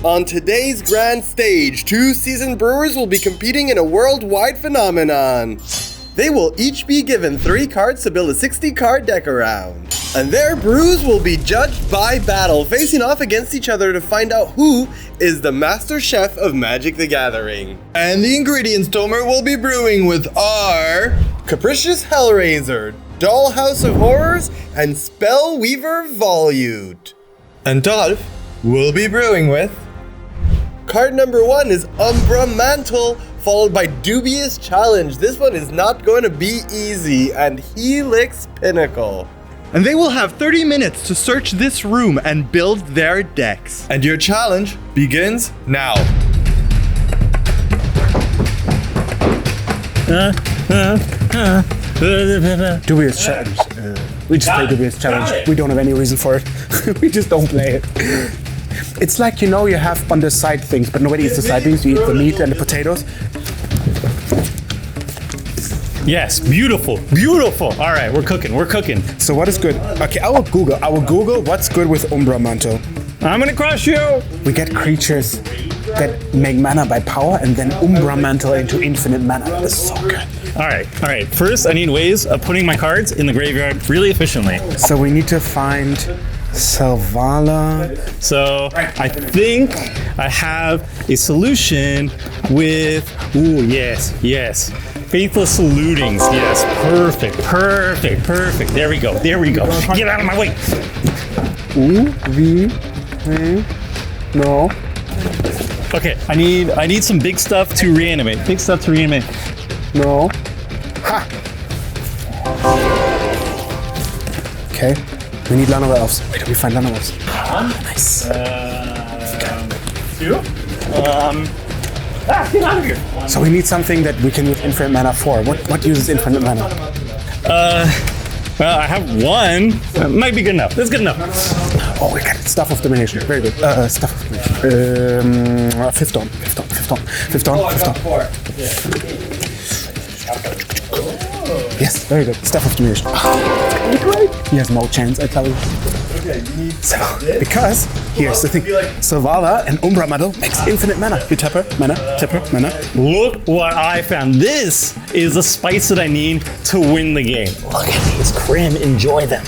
On today's grand stage, 2 seasoned brewers will be competing in a worldwide phenomenon. They will each be given 3 cards to build a 60-card deck around. And their brews will be judged by battle, facing off against each other to find out who is the master chef of Magic the Gathering. And the ingredients Tomer will be brewing with are Capricious Hellraiser, Dollhouse of Horrors, and Spellweaver Volute. And Thoralf will be brewing with card number 1 is Umbra Mantle, followed by Dubious Challenge. This one is not going to be easy, and Helix Pinnacle. And they will have 30 minutes to search this room and build their decks. And your challenge begins now. Dubious Challenge. We just play Dubious Challenge. We don't have any reason for it. We just don't play it. It's like, you know, you have on the side things, but nobody eats the side things. You eat the meat and the potatoes. Yes, beautiful, beautiful. All right, we're cooking. So what is good? Okay, I will Google what's good with Umbra Mantle. I'm gonna crush you. We get creatures that make mana by power and then Umbra Mantle into infinite mana. That is so good. All right. First, I need ways of putting my cards in the graveyard really efficiently. So we need to find Selvala. So I think I have a solution with, ooh, yes. Faithless Salutings, yes, perfect. There we go. Get out of my way. No. Okay, I need some big stuff to reanimate. No. Ha! Okay. We need Llanowar Elves. Wait till we find Llanowar Elves. Nice. 2. Get out of here. So we need something that we can use infinite mana for. What uses infinite mana? Well, I have 1. That might be good enough. That's good enough. Oh, we got it. Staff of Domination. Very good. Staff of Domination. Fifth Dawn. Yes, very good. Staff of Domination. Great. He has no chance, I tell you. Okay, you need because here's the thing. Selvala and Umbra Mantle makes infinite mana. You tap her, mana. Look what I found. This is the spice that I need to win the game. Look at these, Crim. Enjoy them.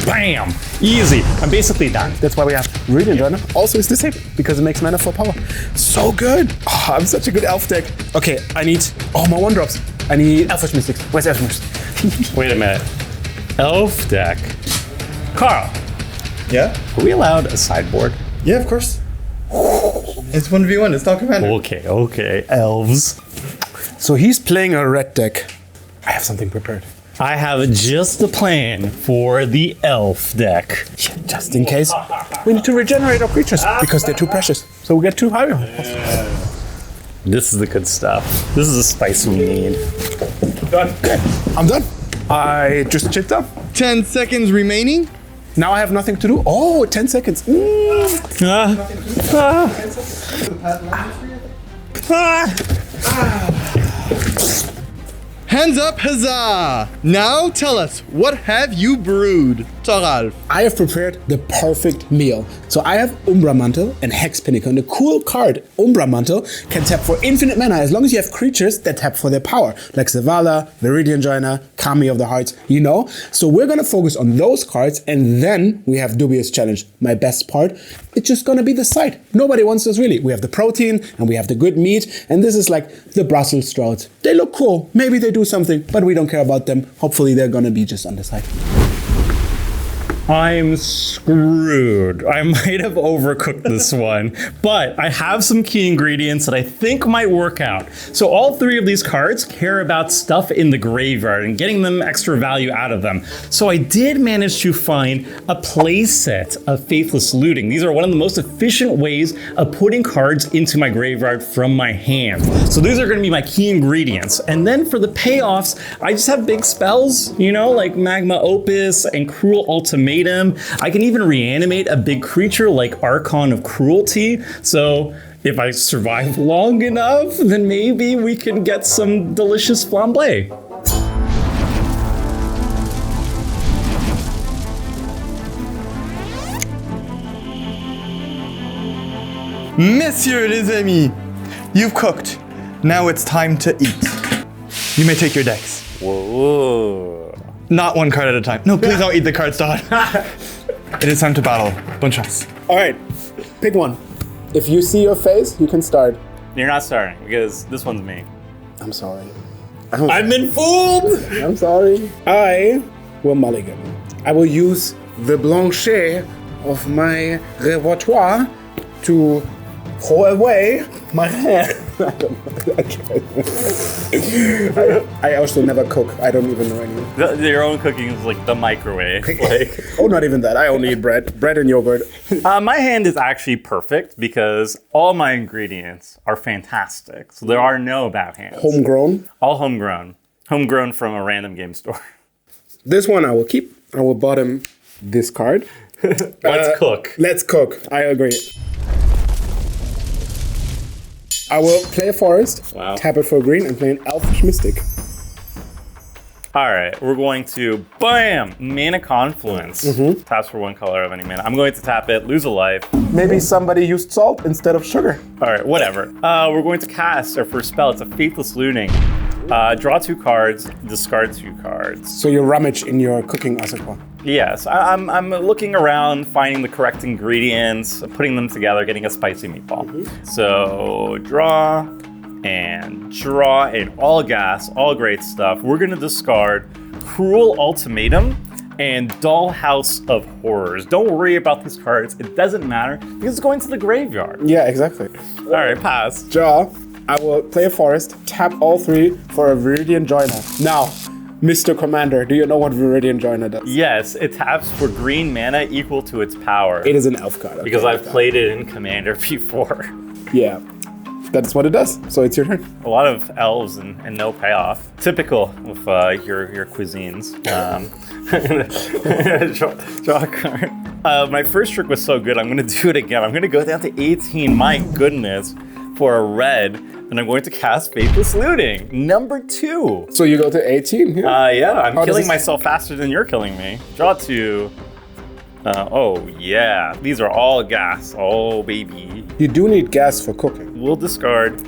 Bam! Easy. I'm basically done. That's why we have Radiant Runner. Also, it's disabled because it makes mana for power. So good. Oh, I'm such a good elf deck. Okay, I need more 1-drops. I need Elfish Mystics. Where's Elfish Mystics? Wait a minute. Elf deck. Carl. Yeah? Are we allowed a sideboard? Yeah, of course. It's 1v1, it's not Commander. Okay. Elves. So he's playing a red deck. I have something prepared. I have just a plan for the elf deck. Just in case. We need to regenerate our creatures because they're too precious. So we get 2 higher. This is the good stuff. This is the spice we need. Done. Okay. I'm done. I just chipped up. 10 seconds remaining. Now I have nothing to do. Oh, 10 seconds. Hands up, huzzah! Now tell us, what have you brewed, Thoralf? I have prepared the perfect meal. So I have Umbra Mantle and Hex Pinnacle. And the cool card, Umbra Mantle, can tap for infinite mana as long as you have creatures that tap for their power, like Selvala, Viridian Joiner, Kami of the Hearts, you know? So we're gonna focus on those cards, and then we have Dubious Challenge. My best part, it's just gonna be the side. Nobody wants this really. We have the protein, and we have the good meat, and this is like the Brussels sprouts. They look cool, maybe they do something, but we don't care about them. Hopefully they're gonna be just on the side. I'm screwed. I might have overcooked this one, but I have some key ingredients that I think might work out. So all 3 of these cards care about stuff in the graveyard and getting them extra value out of them. So I did manage to find a play set of Faithless Looting. These are one of the most efficient ways of putting cards into my graveyard from my hand. So these are gonna be my key ingredients. And then for the payoffs, I just have big spells, you know, like Magma Opus and Cruel Ultimatum. I can even reanimate a big creature like Archon of Cruelty. So if I survive long enough, then maybe we can get some delicious flambe. Monsieur les amis, you've cooked. Now it's time to eat. You may take your decks. Whoa. Not one card at a time. No, please don't eat the cards, Todd. It is time to battle. Bonne chance. All right, pick one. If you see your face, you can start. You're not starting because this one's me. I'm sorry. I've been fooled! I'm sorry. I will mulligan. I will use the blanchet of my repertoire to throw away my hand. I don't know. I also never cook. I don't even know anything. Your own cooking is like the microwave. Like, Oh, not even that. I only eat bread. Bread and yogurt. my hand is actually perfect because all my ingredients are fantastic. So there are no bad hands. Homegrown. All homegrown. Homegrown from a random game store. This one I will keep. I will bottom this card. Let's cook. Let's cook. I agree. I will play a forest, Wow. tap it for green, and play an Elfish Mystic. All right, we're going to, bam, Mana Confluence. Taps for one color of any mana. I'm going to tap it, lose a life. Maybe somebody used salt instead of sugar. All right, whatever. We're going to cast our first spell. It's a Faithless Looting. Draw 2 cards, discard 2 cards. So you rummage in your cooking reservoir. Yes, I'm looking around, finding the correct ingredients, putting them together, getting a spicy meatball. So draw and all gas, all great stuff. We're gonna discard Cruel Ultimatum and Dollhouse of Horrors. Don't worry about these cards, it doesn't matter because it's going to the graveyard. Yeah, exactly. All right, pass. Draw. I will play a forest, tap all 3 for a Viridian Joiner. Now, Mr. Commander, do you know what Viridian Joiner does? Yes, it taps for green mana equal to its power. It is an elf card. Okay, because I've played it in Commander before. Yeah, that's what it does. So it's your turn. A lot of elves and no payoff. Typical with your cuisines. Draw a card. My first trick was so good, I'm gonna do it again. I'm gonna go down to 18, my goodness, for a red, and I'm going to cast Faithless Looting, number 2. So you go to 18 here? Yeah, I'm How does killing this- myself faster than you're killing me. Draw 2. Oh yeah, these are all gas. Oh baby. You do need gas for cooking. We'll discard.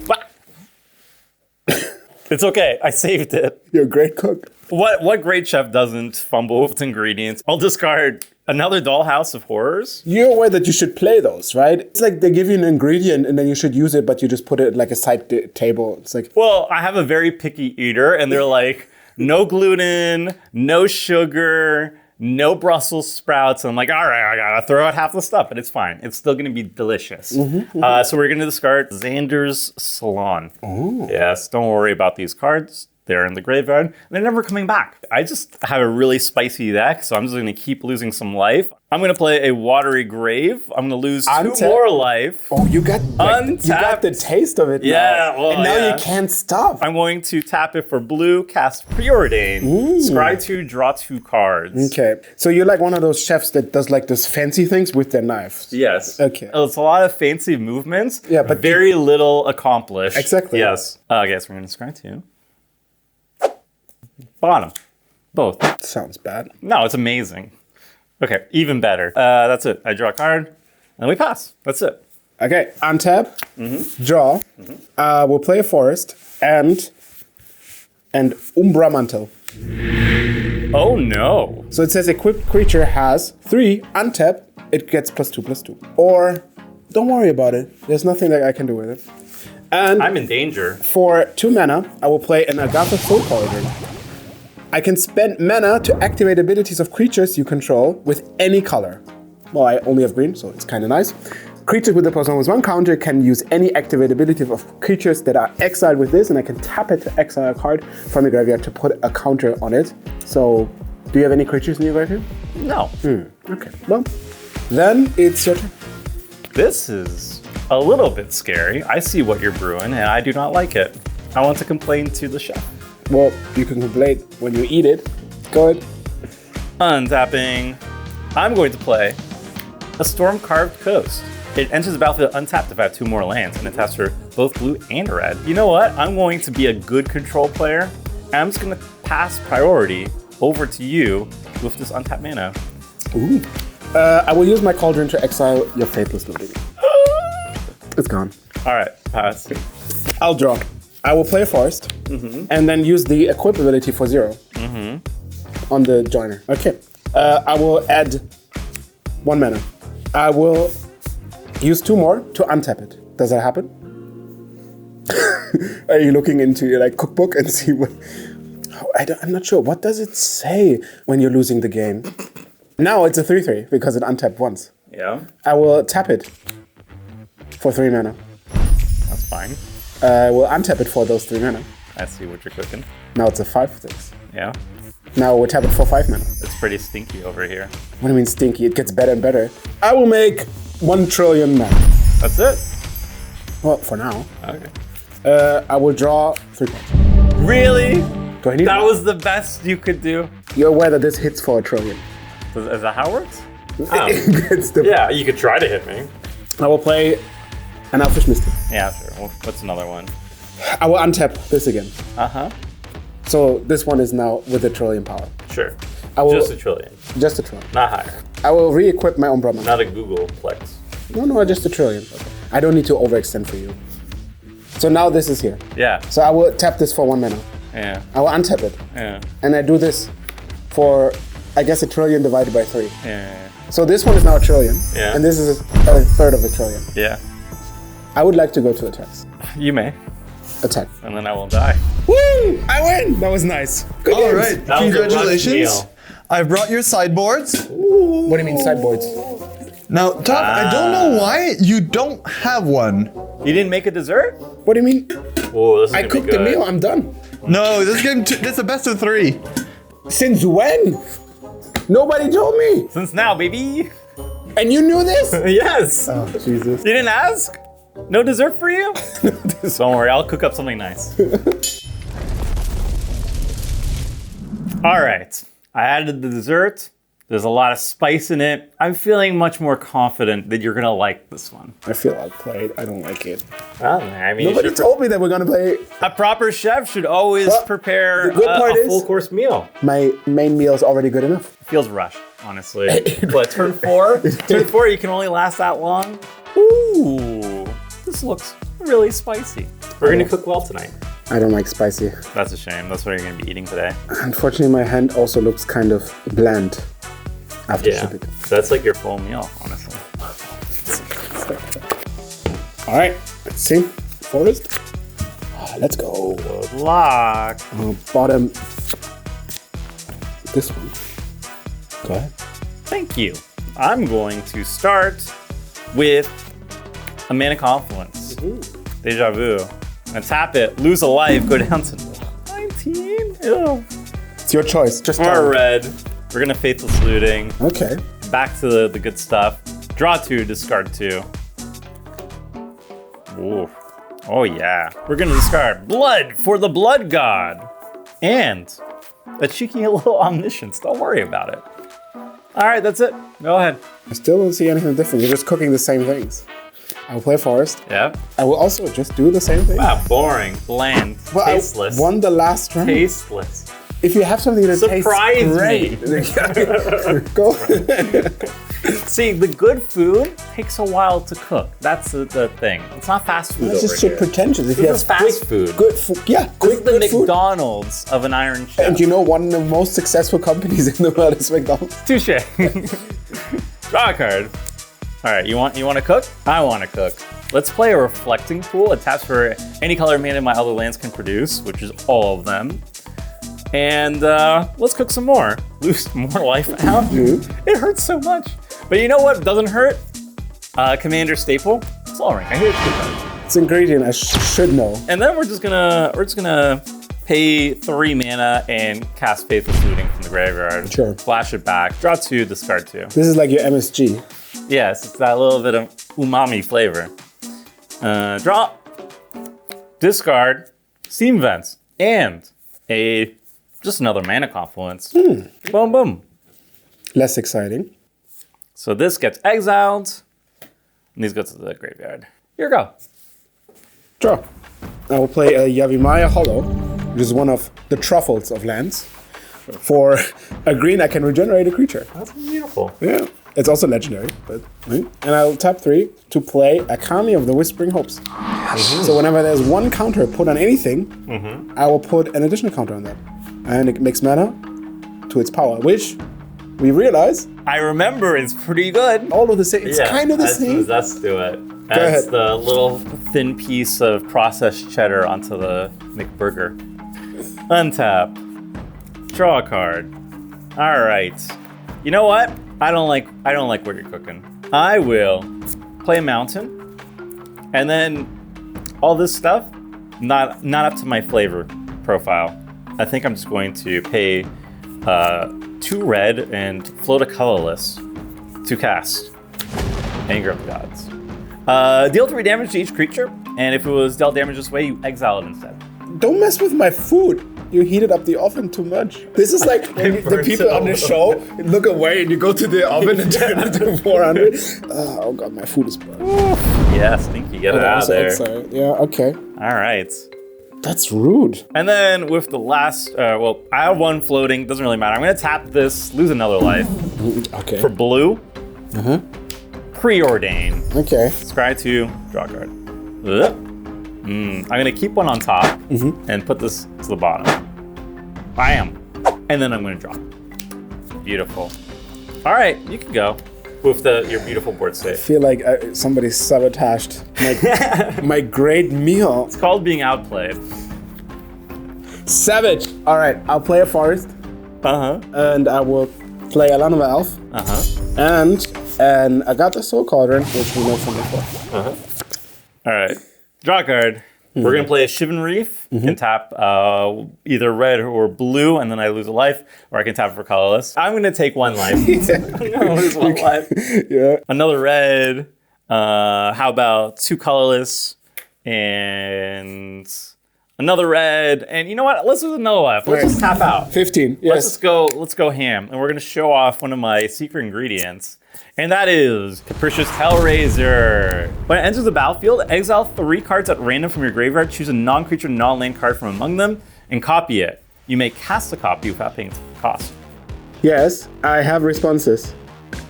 It's okay, I saved it. You're a great cook. What great chef doesn't fumble with ingredients? I'll discard another Dollhouse of Horrors. You're aware that you should play those, right? It's like they give you an ingredient and then you should use it, but you just put it like a side table. It's like, Well, I have a very picky eater, and they're like, no gluten, no sugar, no Brussels sprouts. And I'm like, all right, I gotta throw out half the stuff, but it's fine. It's still gonna be delicious. So we're gonna discard Xander's Salon. oh. Yes, don't worry about these cards. They're in the graveyard. They're never coming back. I just have a really spicy deck, so I'm just gonna keep losing some life. I'm gonna play a Watery Grave. I'm gonna lose 2 more life. Oh, you got you got the taste of it. Yeah, now. well, and now yeah. you can't stop. I'm going to tap it for blue, cast Preordain. Scry 2, draw 2 cards. Okay, so you're like one of those chefs that does like those fancy things with their knives. Yes. Okay. It's a lot of fancy movements, Yeah, but very little accomplished. Exactly. Yes. Okay, so we're going to scry 2. Bottom. Both. Sounds bad. No, it's amazing. Okay, even better. That's it. I draw a card, and we pass. That's it. Okay, untap, draw. We'll play a forest and Umbra Mantle. Oh no. So it says equipped creature has 3, untap, it gets +2/+2. Or don't worry about it. There's nothing that I can do with it. And I'm in danger. for 2 mana, I will play an Agatha Soul Corridor. I can spend mana to activate abilities of creatures you control with any color. Well, I only have green, so it's kind of nice. Creatures with a +1/+1 counter can use any activate ability of creatures that are exiled with this, and I can tap it to exile a card from the graveyard to put a counter on it. So, do you have any creatures in your graveyard? No. Okay, well, then it's your turn. This is a little bit scary. I see what you're brewing, and I do not like it. I want to complain to the chef. Well, you can complain when you eat it. Go ahead. Untapping. I'm going to play a Storm-Carved Coast. It enters the battlefield untapped if I have 2 more lands, and it taps for both blue and red. You know what? I'm going to be a good control player, and I'm just going to pass priority over to you with this untapped mana. Ooh. I will use my cauldron to exile your Faithless Looting. It's gone. All right, pass. I'll draw. I will play a forest and then use the equip ability for 0 on the joiner. Okay. I will add 1 mana. I will use 2 more to untap it. Does that happen? Are you looking into your cookbook and see what? I'm not sure. What does it say when you're losing the game? Now it's a 3/3 because it untapped once. Yeah, I will tap it for 3 mana. that's fine. I will untap it for those 3 mana. I see what you're cooking. Now it's a 5/6. Yeah, Now we'll tap it for 5 mana. it's pretty stinky over here. What do you mean stinky? It gets better and better. I will make 1 trillion mana. That's it. Well, for now. Okay. I will draw 3 cards. Really? Do I need That was the best you could do. You're aware that this hits for 1 trillion. Is that how it works? It's the- Yeah, you could try to hit me. I will play an Elfish Mystic. Yeah, sure. Well, what's another one? I will untap this again. Uh-huh. So this one is now with a trillion power. Sure. I will, Just a trillion. Just a trillion. Not higher. I will re-equip my Umbra Mana. Not a Google Plex. No, just a trillion. I don't need to overextend for you. So now this is here. Yeah. So I will tap this for 1 mana. Yeah. I will untap it. Yeah. And I do this for, I guess, a trillion divided by 3. Yeah. So this one is now a trillion. Yeah. And this is a third of a trillion. Yeah. I would like to go to attacks. You may. Attack. And then I will die. Woo! I win! That was nice. Good All games. right, That was a rush congratulations. meal. I've brought your sideboards. What do you mean sideboards? Now, Tom, I don't know why you don't have one. You didn't make a dessert? What do you mean? Oh, this is I gonna be cooked the good. meal. I'm done. No, this game, this is a best of 3. Since when? Nobody told me. Since now, baby. And you knew this? Yes. Oh, Jesus. You didn't ask? No dessert for you? Don't worry, I'll cook up something nice. All right, I added the dessert. There's a lot of spice in it. I'm feeling much more confident that you're gonna like this one. I feel outplayed. I don't like it. Well, I mean, Nobody told me that we're gonna play. a proper chef should always Well, prepare the good part a is- full course meal. My main meal is already good enough. Feels rushed, honestly. But turn 4? Turn 4, you can only last that long? Ooh, this looks really spicy. We're gonna cook well tonight. I don't like spicy. That's a shame. That's what you're gonna be eating today. Unfortunately, my hand also looks kind of bland after Yeah, shipping. that's like your full meal, honestly. All right, let's see. Forest. Let's go. Good luck. Bottom. This one. Go ahead. Thank you. I'm going to start with a Mana Confluence. Deja Vu. I'm gonna tap it, lose a life, go down to 19. Ew. It's your choice. Just Or tell me. red. We're gonna Faithless Looting. Okay. Back to the good stuff. Draw 2, discard 2. Ooh. Oh yeah. We're gonna discard Blood for the Blood God. And a cheeky little Omniscience. Don't worry about it. All right, that's it. Go ahead. I still don't see anything different. You're just cooking the same things. I will play forest. Yeah. I will also just do the same thing. Ah, boring, bland, Well, tasteless. I won the last round. Tasteless. If you have something that Surprise tastes great, go. See, the good food takes a while to cook. That's the thing. It's not fast food That's over just so here. pretentious. If This you is have fast food. good food, yeah, This quick is the good food. McDonald's of an Iron Chef. And you know, one of the most successful companies in the world is McDonald's. Touche. Draw a card. All right, you want to cook? I want to cook. Let's play a Reflecting Pool. It taps for any color mana my other lands can produce, which is all of them. And let's cook some more. Lose more life out. It hurts so much. But you know what doesn't hurt? Commander Staple. Soul Ring. I hear it's good card. It's an ingredient I should know. And then we're just gonna pay 3 mana and cast Faithless Looting from the graveyard. Sure. Flash it back. Draw 2, discard 2. This is like your MSG. Yes, it's that little bit of umami flavor. Draw, discard, Steam Vents, and just another Mana Confluence. Boom, boom. Less exciting. So this gets exiled, and these go to the graveyard. Here we go. Draw. I will play a Yavimaya Hollow, which is one of the truffles of lands. For a green, I can regenerate a creature. That's beautiful. Yeah. It's also legendary, but right? And I'll tap 3 to play Akami of the Whispering Hopes. So whenever there's one counter put on anything, I will put an additional counter on that. And it makes mana to its power, which we realize I remember it's pretty good. all of the same. It's kind of the same. Let's do it. Adds ahead. the little thin piece of processed cheddar onto the McBurger. Untap. Draw a card. All right. You know what? I don't like what you're cooking. I will play Mountain, and then all this stuff not up to my flavor profile. I think I'm just going to pay 2 red and float a colorless to cast Anger of the Gods. Deal 3 damage to each creature, and if it was dealt damage this way, you exile it instead. Don't mess with my food. You heated up the oven too much. This is like when the people on the show look away and you go to the oven and turn it to 400. Oh god, my food is burned. Yeah, stinky. Get it out of there. Yeah, okay. All right. That's rude. And then with the last, well, I have 1 floating. Doesn't really matter. I'm going to tap this, lose another life. Okay. For blue, Preordain. Okay. Scry 2, draw a card. I'm going to keep 1 on top and put this to the bottom. Bam. And then I'm going to drop. Beautiful. All right, you can go with your beautiful board I state. feel like somebody sabotaged my great meal. It's called being outplayed. Savage. All right, I'll play a forest. And I will play Alanova Elf. And an Agatha Soul Cauldron, which we know from before. All right. Draw a card. We're going to play a Shivan Reef. Can tap either red or blue, and then I lose a life, or I can tap for colorless. I'm going to take 1 life. I'm going to lose 1 life. Yeah. Another red. How about 2 colorless and another red? And you know what? Let's lose another life. Let's just tap out. 15. Yes. Let's go ham. And we're going to show off one of my secret ingredients. And that is Capricious Hellraiser. When it enters the battlefield, exile 3 cards at random from your graveyard, choose a non-creature, non-land card from among them, and copy it. You may cast a copy without paying its cost. Yes, I have responses.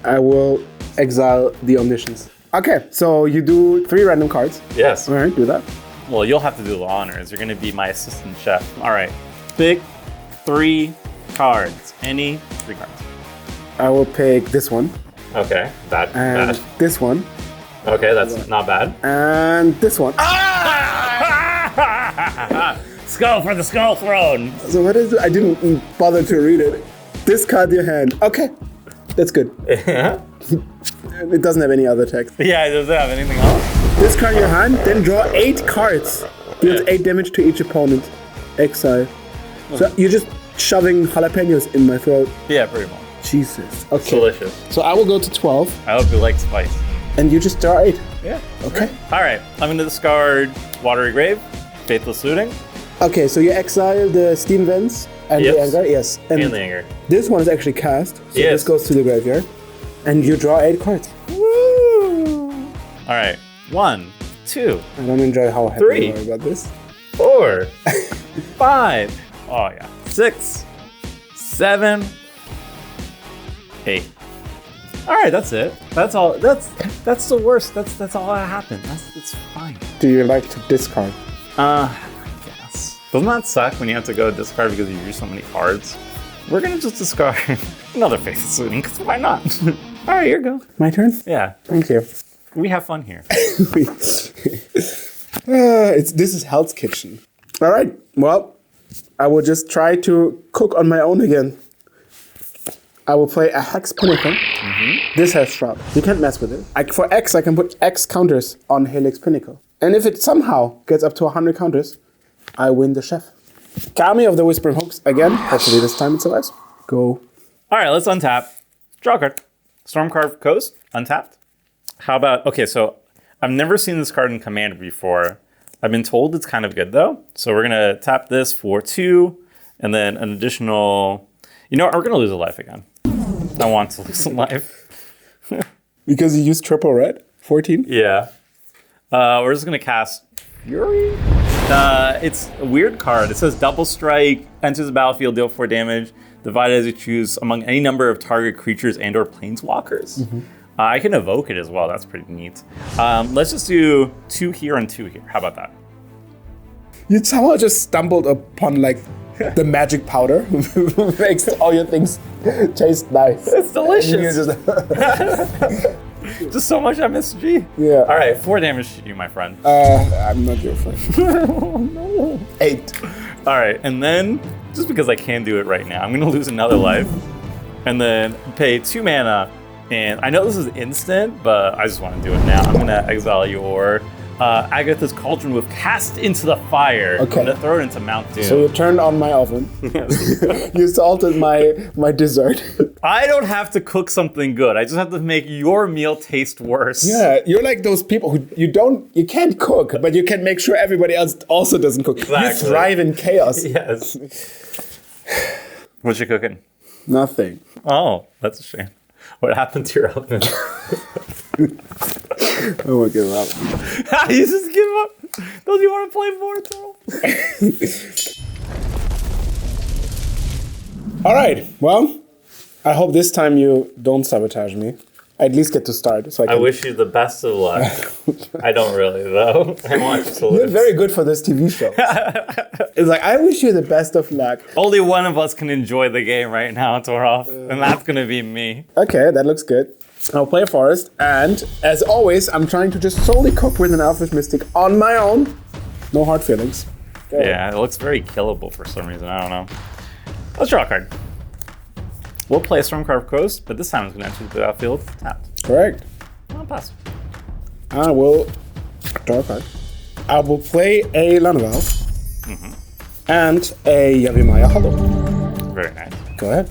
I will exile the Omniscience. Okay, so you do 3 random cards. Yes. All right, do that. Well, you'll have to do the honors. You're going to be my assistant chef. All right. Pick 3 cards. Any 3 cards. I will pick this one. Okay. Bad. And this one. Okay, that's not bad. And this one. Skull for the Skull Throne. So what is it? I didn't bother to read it. Discard your hand. Okay, that's good. It doesn't have any other text. Yeah, it doesn't have anything else. Discard your hand, then draw 8 cards. Deals 8 damage to each opponent. Exile. So you're just shoving jalapenos in my throat. Yeah, pretty much. Jesus. Okay. Delicious. So I will go to 12. I hope you like spice. And you just draw 8. Yeah. Okay. All right. I'm going to discard Watery Grave, Faithless Looting, Okay, so you exile the Steam Vents and the Anger. Yes. and the Anger. This one is actually cast. So this goes to the graveyard. And you draw 8 cards. Woo! All right. 1, 2, I don't enjoy how happy 3. you are about this. 4, 5. Oh yeah. 6, 7, 8. All right, that's it. That's all. That's the worst. That's all that happened. It's fine. Do you like to discard? I guess. Doesn't that suck when you have to go discard because you use so many cards? We're gonna just discard another Faithless Looting because why not? All right, here you go. My turn? Yeah. Thank you. We have fun here. This is Hell's Kitchen. All right. Well, I will just try to cook on my own again. I will play a Hex Pinnacle. This has Shroud. You can't mess with it. For X, I can put X counters on Helix Pinnacle. And if it somehow gets up to 100 counters, I win the chef. Kami of the Whispering Hooks again. Hopefully this time it survives. Go. All right, let's untap. Draw a card. Stormcarved Coast, untapped. How about, okay, so I've never seen this card in Commander before. I've been told it's kind of good though. So we're gonna tap this for 2, and then an additional, you know what, we're gonna lose a life again. I want to lose a life. Because you used triple red? 14? Yeah. We're just gonna cast Fury. It's a weird card. It says double strike, enters the battlefield, deal 4 damage. Divide as you choose among any number of target creatures and or planeswalkers. I can evoke it as well. That's pretty neat. Let's just do 2 here and 2 here. How about that? You somehow just stumbled upon like the magic powder who makes all your things taste nice. It's delicious. And you Just so much MSG. Yeah. All right, 4 damage to you, my friend. I'm not your friend. Oh, no. 8. All right, and then, just because I can do it right now, I'm gonna lose another life, and then pay 2 mana, and I know this is instant, but I just wanna do it now. I'm gonna exile your Agatha's Cauldron with Cast into the Fire. Okay. I'm gonna throw it into Mount Doom. So you turned on my oven. You salted my dessert. I don't have to cook something good. I just have to make your meal taste worse. Yeah, you're like those people who you can't cook, but you can make sure everybody else also doesn't cook. Exactly. You thrive in chaos. Yes. What you cooking? Nothing. Oh, that's a shame. What happened to your oven? I won't give up. You just give up? Don't you want to play more, Thoralf? All right. Well, I hope this time you don't sabotage me. I at least get to start. So I wish you the best of luck. I don't really, though. I want you to You're lose. very good for this TV show. It's like, I wish you the best of luck. Only one of us can enjoy the game right now, Thoralf, and that's going to be me. Okay, that looks good. I'll play a forest, and as always, I'm trying to just solely cook with an Elfish Mystic on my own. No hard feelings. Okay. Yeah, it looks very killable for some reason. I don't know. Let's draw a card. We'll play Stormcarved Coast, but this time it's going to enter the battlefield tapped. Correct. I'll pass. I will draw a card. I will play a Lanavel and a Yavimaya Hollow. Very nice. Go ahead.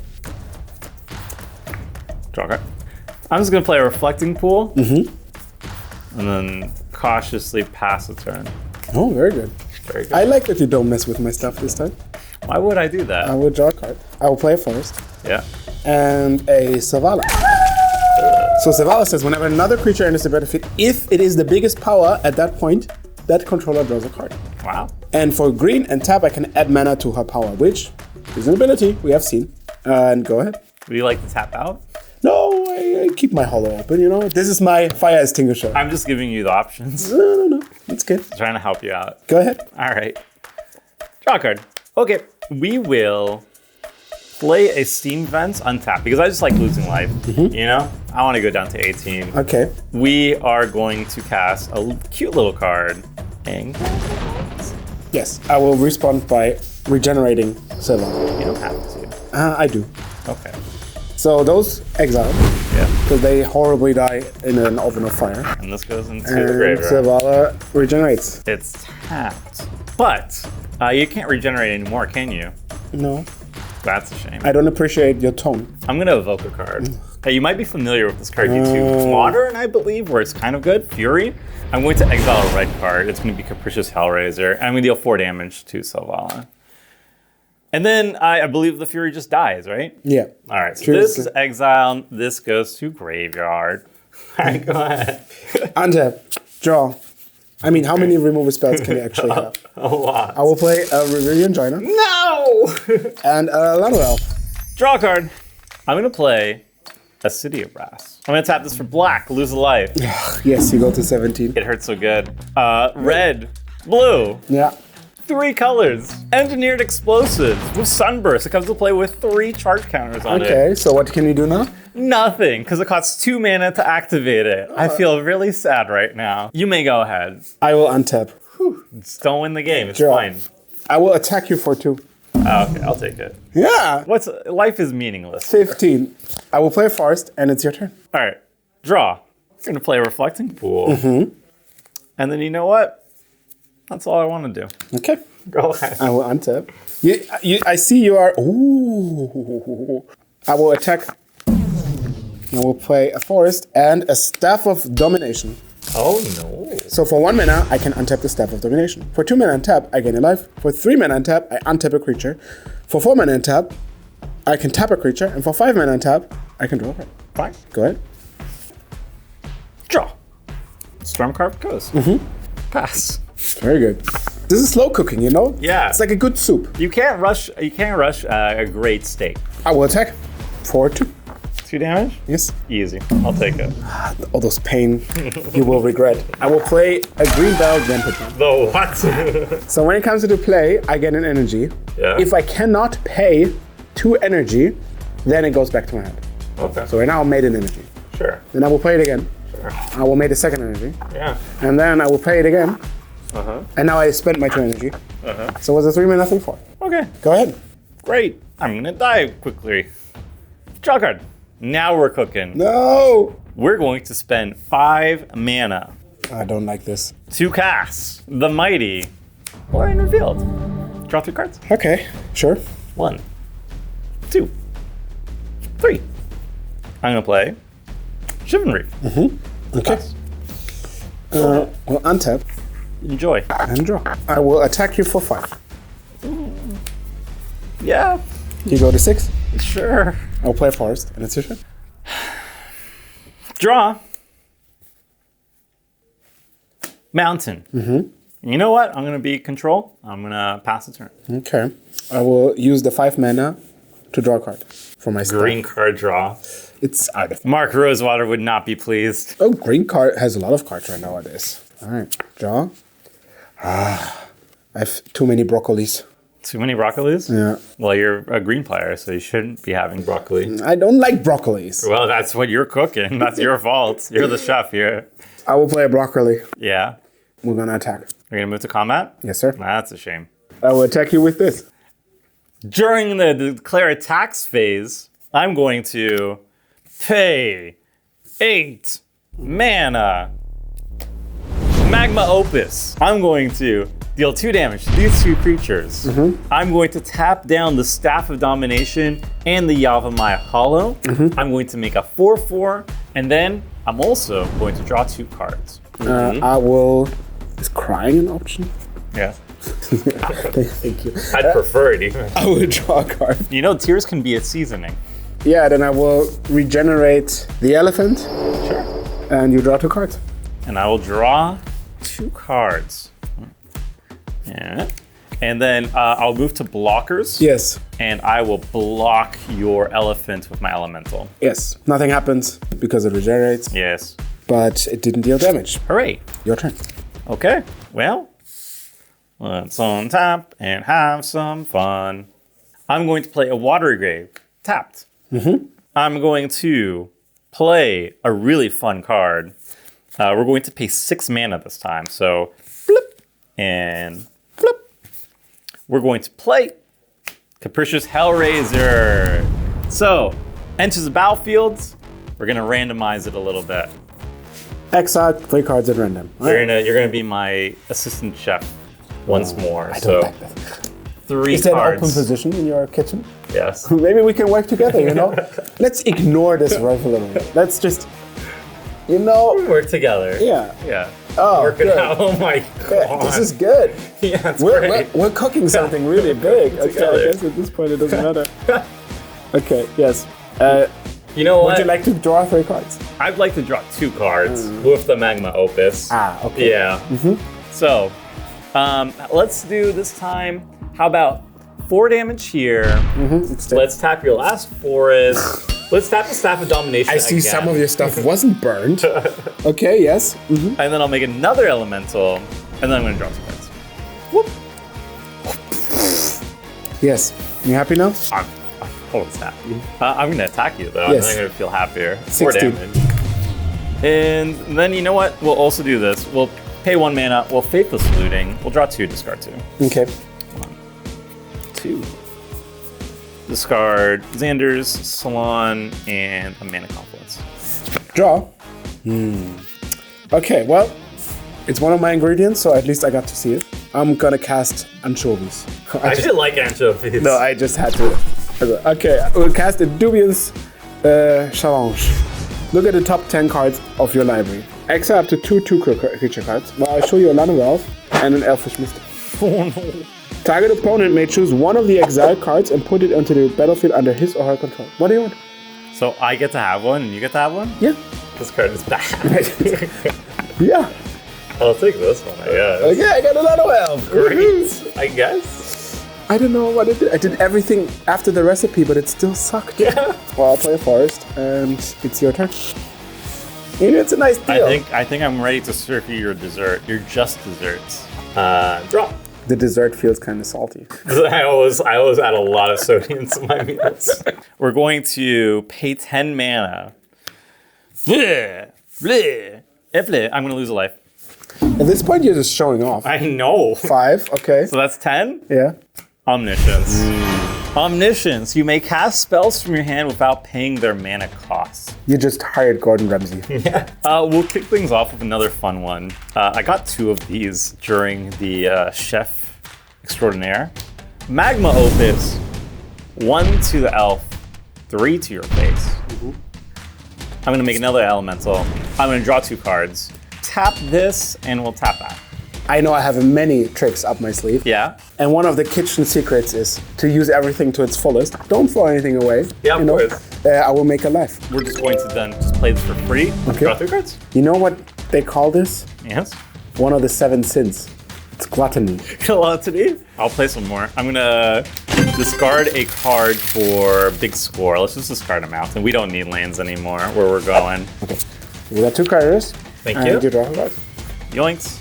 Draw a card. I'm just going to play a Reflecting Pool, and then cautiously pass a turn. Oh, very good. Very good. I like that you don't mess with my stuff this time. Why would I do that? I will draw a card. I will play a forest Yeah. and a Zavala. So Zavala says whenever another creature enters the battlefield, if it is the biggest power at that point, that controller draws a card. Wow. And for green and tap, I can add mana to her power, which is an ability we have seen. And go ahead. Would you like to tap out? No, I keep my hollow open, you know? This is my fire extinguisher. I'm just giving you the options. No. That's good. Trying to help you out. Go ahead. All right. Draw a card. Okay, we will play a Steam Vent untapped because I just like losing life. You know? I want to go down to 18. Okay. We are going to cast a cute little card. And Yes, I will respond by regenerating Zavala. you don't have to. I do. Okay. So those exile, Yeah. because they horribly die in an oven of fire. And this goes into the And graveyard. Zavala regenerates. It's tapped. But you can't regenerate anymore, can you? No, That's a shame. I don't appreciate your tone. I'm going to evoke a card. Hey, you might be familiar with this card, you too. Modern, I believe, where it's kind of good. Fury. I'm going to exile a red card. It's going to be Capricious Hellraiser. And I'm going to deal 4 damage to Zavala. And then I believe the Fury just dies, right? Yeah. All right, so Fury this is- is exile. This goes to graveyard. All right, go ahead. Untap, draw. I mean, how many removal spells can you actually have? A lot. I will play a Reverie Joiner No! and a Lanavel. Draw a card. I'm going to play a City of Brass. I'm going to tap this for black, lose a life. Yes, you go to 17. It hurts so good. Red, blue, Yeah. 3 colors. Engineered Explosives with Sunburst. It comes to play with 3 charge counters on it. Okay, so what can you do now? Nothing, because it costs 2 mana to activate it. I feel really sad right now. You may go ahead. I will untap. Just don't win the game. It's Draw. fine. I will attack you for 2. Oh, okay, I'll take it. Yeah. Life is meaningless. 15. I will play forest, and it's your turn. All right, draw. We're gonna play a Reflecting Pool. And then you know what? That's all I want to do. Okay. Go ahead. I will untap. I see you are. Ooh. I will attack. I will play a forest and a Staff of Domination. Oh no. So for 1 mana, I can untap the Staff of Domination. For 2 mana untap, I gain a life. For 3 mana untap, I untap a creature. For 4 mana untap, I can tap a creature. And for 5 mana untap, I can draw a card. Fine. Go ahead. Draw. Stormcarved Coast. Pass. Very good. This is slow cooking, you know? Yeah. It's like a good soup. You can't rush a great steak. I will attack. 4-2. 2 damage? Yes. Easy. I'll take it. All those pain you will regret. I will play a green bell, then put down. The what? So when it comes to the play, I get an energy. Yeah. If I cannot pay 2 energy, then it goes back to my hand. Okay. So right now I made an energy. Sure. Then I will play it again. Sure. I will make a second energy. Yeah. And then I will play it again. Uh-huh. And now I spent my 2 energy. Uh-huh. So it was a 3-mana 3/4. Okay. Go ahead. Great. I'm gonna die quickly. Draw card. Now we're cooking. No! We're going to spend 5 mana I don't like this. to cast the mighty Warren Revealed. Draw 3 cards. Okay, sure. 1, 2, 3. I'm gonna play Chivalry. Okay. We'll untap Enjoy. and draw. I will attack you for 5. Yeah, You go to 6. sure. I'll play Forest, and it's your turn. Draw. Mountain. You know what? I'm gonna be control. I'm gonna pass the turn. Okay. I will use the 5 mana to draw a card for my stuff. Green card draw. It's artifact. Mark Rosewater would not be pleased. Oh, green card has a lot of cards right nowadays. All right, draw. I have too many broccolis. Too many broccolis? Yeah. Well, you're a green player, so you shouldn't be having broccoli. I don't like broccolis. Well, that's what you're cooking. That's your fault. You're the chef here. I will play a broccoli. Yeah. We're gonna attack. You're gonna move to combat? Yes, sir. That's a shame. I will attack you with this. During the declare attacks phase, I'm going to pay 8 mana. Magma Opus. I'm going to deal 2 damage to these 2 creatures. I'm going to tap down the Staff of Domination and the Yavimaya Hollow. I'm going to make a 4/4, and then I'm also going to draw 2 cards. I will. Is crying an option? Yeah. Thank you. I'd prefer it even. I will draw a card. You know, tears can be a seasoning. Yeah, then I will regenerate the elephant, Sure. and you draw 2 cards. And I will draw 2 cards. Yeah. And then I'll move to blockers. Yes. And I will block your elephant with my elemental. Yes. Nothing happens because it regenerates, Yes. but it didn't deal damage. Hooray. Your turn. Okay. Well, let's untap and have some fun. I'm going to play a Watery Grave. Tapped. I'm going to play a really fun card. We're going to pay 6 mana this time. So, flip and flip. We're going to play Capricious Hellraiser. So, enters the battlefield. We're going to randomize it a little bit. Exile 3 cards at random. You're gonna be my assistant chef once more. I don't So like that. 3 Is there an cards. open position in your kitchen? Yes. Maybe we can work together, you know? Let's ignore this rivalry. Let's just, you know, Work together. yeah. Yeah. Oh, Work it good. out. Oh my god. This is good. Yeah, it's We're, great. we're cooking something really big. Okay, Together. I guess at this point it doesn't matter. Okay, yes. You know Would what? you like to draw 3 cards? I'd like to draw 2 cards with the Magma Opus. Ah, okay. Yeah. So, let's do this time. How about 4 damage here? Let's tap your last forest. Let's tap the Staff of Domination I see again. some of your stuff wasn't burned. Okay, yes. And then I'll make another elemental, and then I'm gonna draw 2 cards. Whoop. Yes. You happy now? I'm always happy. I'm gonna attack you though, Yes. and I'm gonna feel happier. 4 16. damage. And then you know what? We'll also do this. We'll pay 1 mana. We'll Faithless Looting. We'll draw 2, discard 2. Okay. 2. Discard Xander's, Salon, and a Mana Confluence. Draw. Okay, well, it's one of my ingredients, so at least I got to see it. I'm gonna cast anchovies. I should like anchovies. No, I just had to. Okay, we'll cast a dubious challenge. Look at the top 10 cards of your library. Exile up to 2 creature cards. Well, I'll show you a Land of Elf and an Elfish Mystic. Oh no. Target opponent may choose one of the exiled cards and put it onto the battlefield under his or her control. What do you want? So I get to have one, and you get to have one? Yeah. This card is bad. Yeah. I'll take this one, I guess. Okay, I got a Land of Elf. Great, I guess. I don't know what it did. I did everything after the recipe, but it still sucked. Yeah. Well, I'll play a forest, and it's your turn. Maybe it's a nice deal. I think I'm ready to serve you your dessert. Your just desserts. Draw. The dessert feels kind of salty. I always add a lot of sodium to my meals. We're going to pay 10 mana. I'm going to lose a life. At this point, you're just showing off. I know. 5, okay. So that's 10? Yeah. Omniscience. Omniscience. You may cast spells from your hand without paying their mana cost. You just hired Gordon Ramsay. Yeah. We'll kick things off with another fun one. I got 2 of these during the Chef Extraordinaire. Magma Opus. 1 to the elf, 3 to your face. Mm-hmm. I'm going to make another elemental. I'm going to draw 2 cards. Tap this, and we'll tap that. I know I have many tricks up my sleeve. Yeah. And one of the kitchen secrets is to use everything to its fullest. Don't throw anything away. Yeah, of course. I will make a life. We're just going to then just play this for free. Okay. Draw 3 cards. You know what they call this? Yes. One of the 7 sins. It's gluttony. Gluttony. I'll play some more. I'm gonna discard a card for big score. Let's just discard a mountain. We don't need lands anymore where we're going. Okay. We got 2 cards. Thank and you. You draw a card. Yoinks.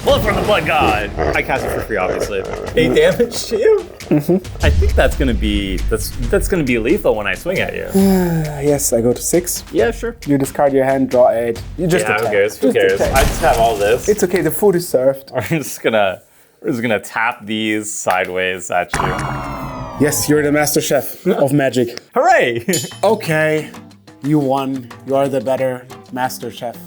Blood from the Blood God. I cast it for free, obviously. 8 damage to you? Mm-hmm. I think that's gonna be lethal when I swing at you. Yes, I go to 6. Yeah, sure. You discard your hand, draw 8. You just Yeah, attack. who cares? Who Just cares? attack. I just have all this. It's okay, the food is served. We're just gonna tap these sideways at you. Yes, you're the master chef of magic. Hooray! Okay, you won. You are the better master chef.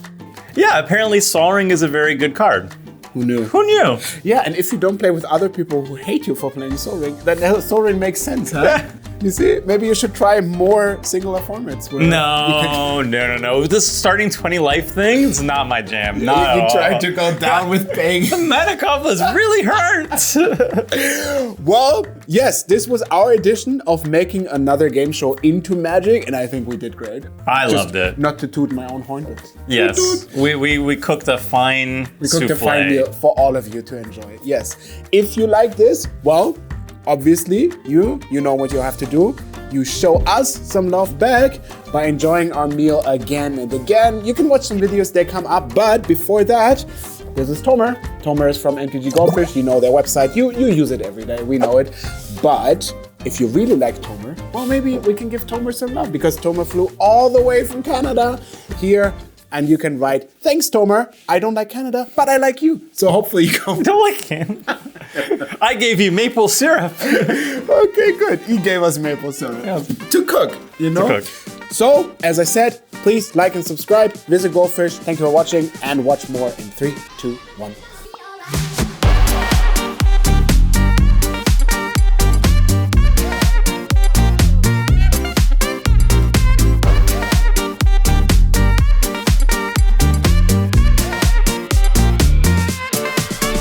Yeah, apparently Sol Ring is a very good card. Who knew? Who knew? Yeah, and if you don't play with other people who hate you for playing Sol Ring, then Sol Ring makes sense, huh? You see, maybe you should try more singular formats. Where No. This starting 20 life thing is not my jam. Not at you all. tried to go down with paying. The mana combos really hurt. Well, yes, this was our edition of making another game show into Magic, and I think we did great. I loved it. Not to toot my own horn, but Yes, we cooked a fine we cooked a souffle. fine meal for all of you to enjoy. Yes, if you like this, well, obviously you know what you have to do. You show us some love back by enjoying our meal again and again. You can watch some videos, they come up, but before that, this is Tomer. Tomer is from MTG Goldfish. You know their website. You use it every day. We know it. But if you really like Tomer, well, maybe we can give Tomer some love because Tomer flew all the way from Canada here. And you can write, thanks, Tomer. I don't like Canada, but I like you. So hopefully you come. Don't like him. I gave you maple syrup. Okay, good. He gave us maple syrup. Yeah. To cook, you know? To cook. So, as I said, please like and subscribe. Visit Goldfish. Thank you for watching and watch more in 3, 2, 1.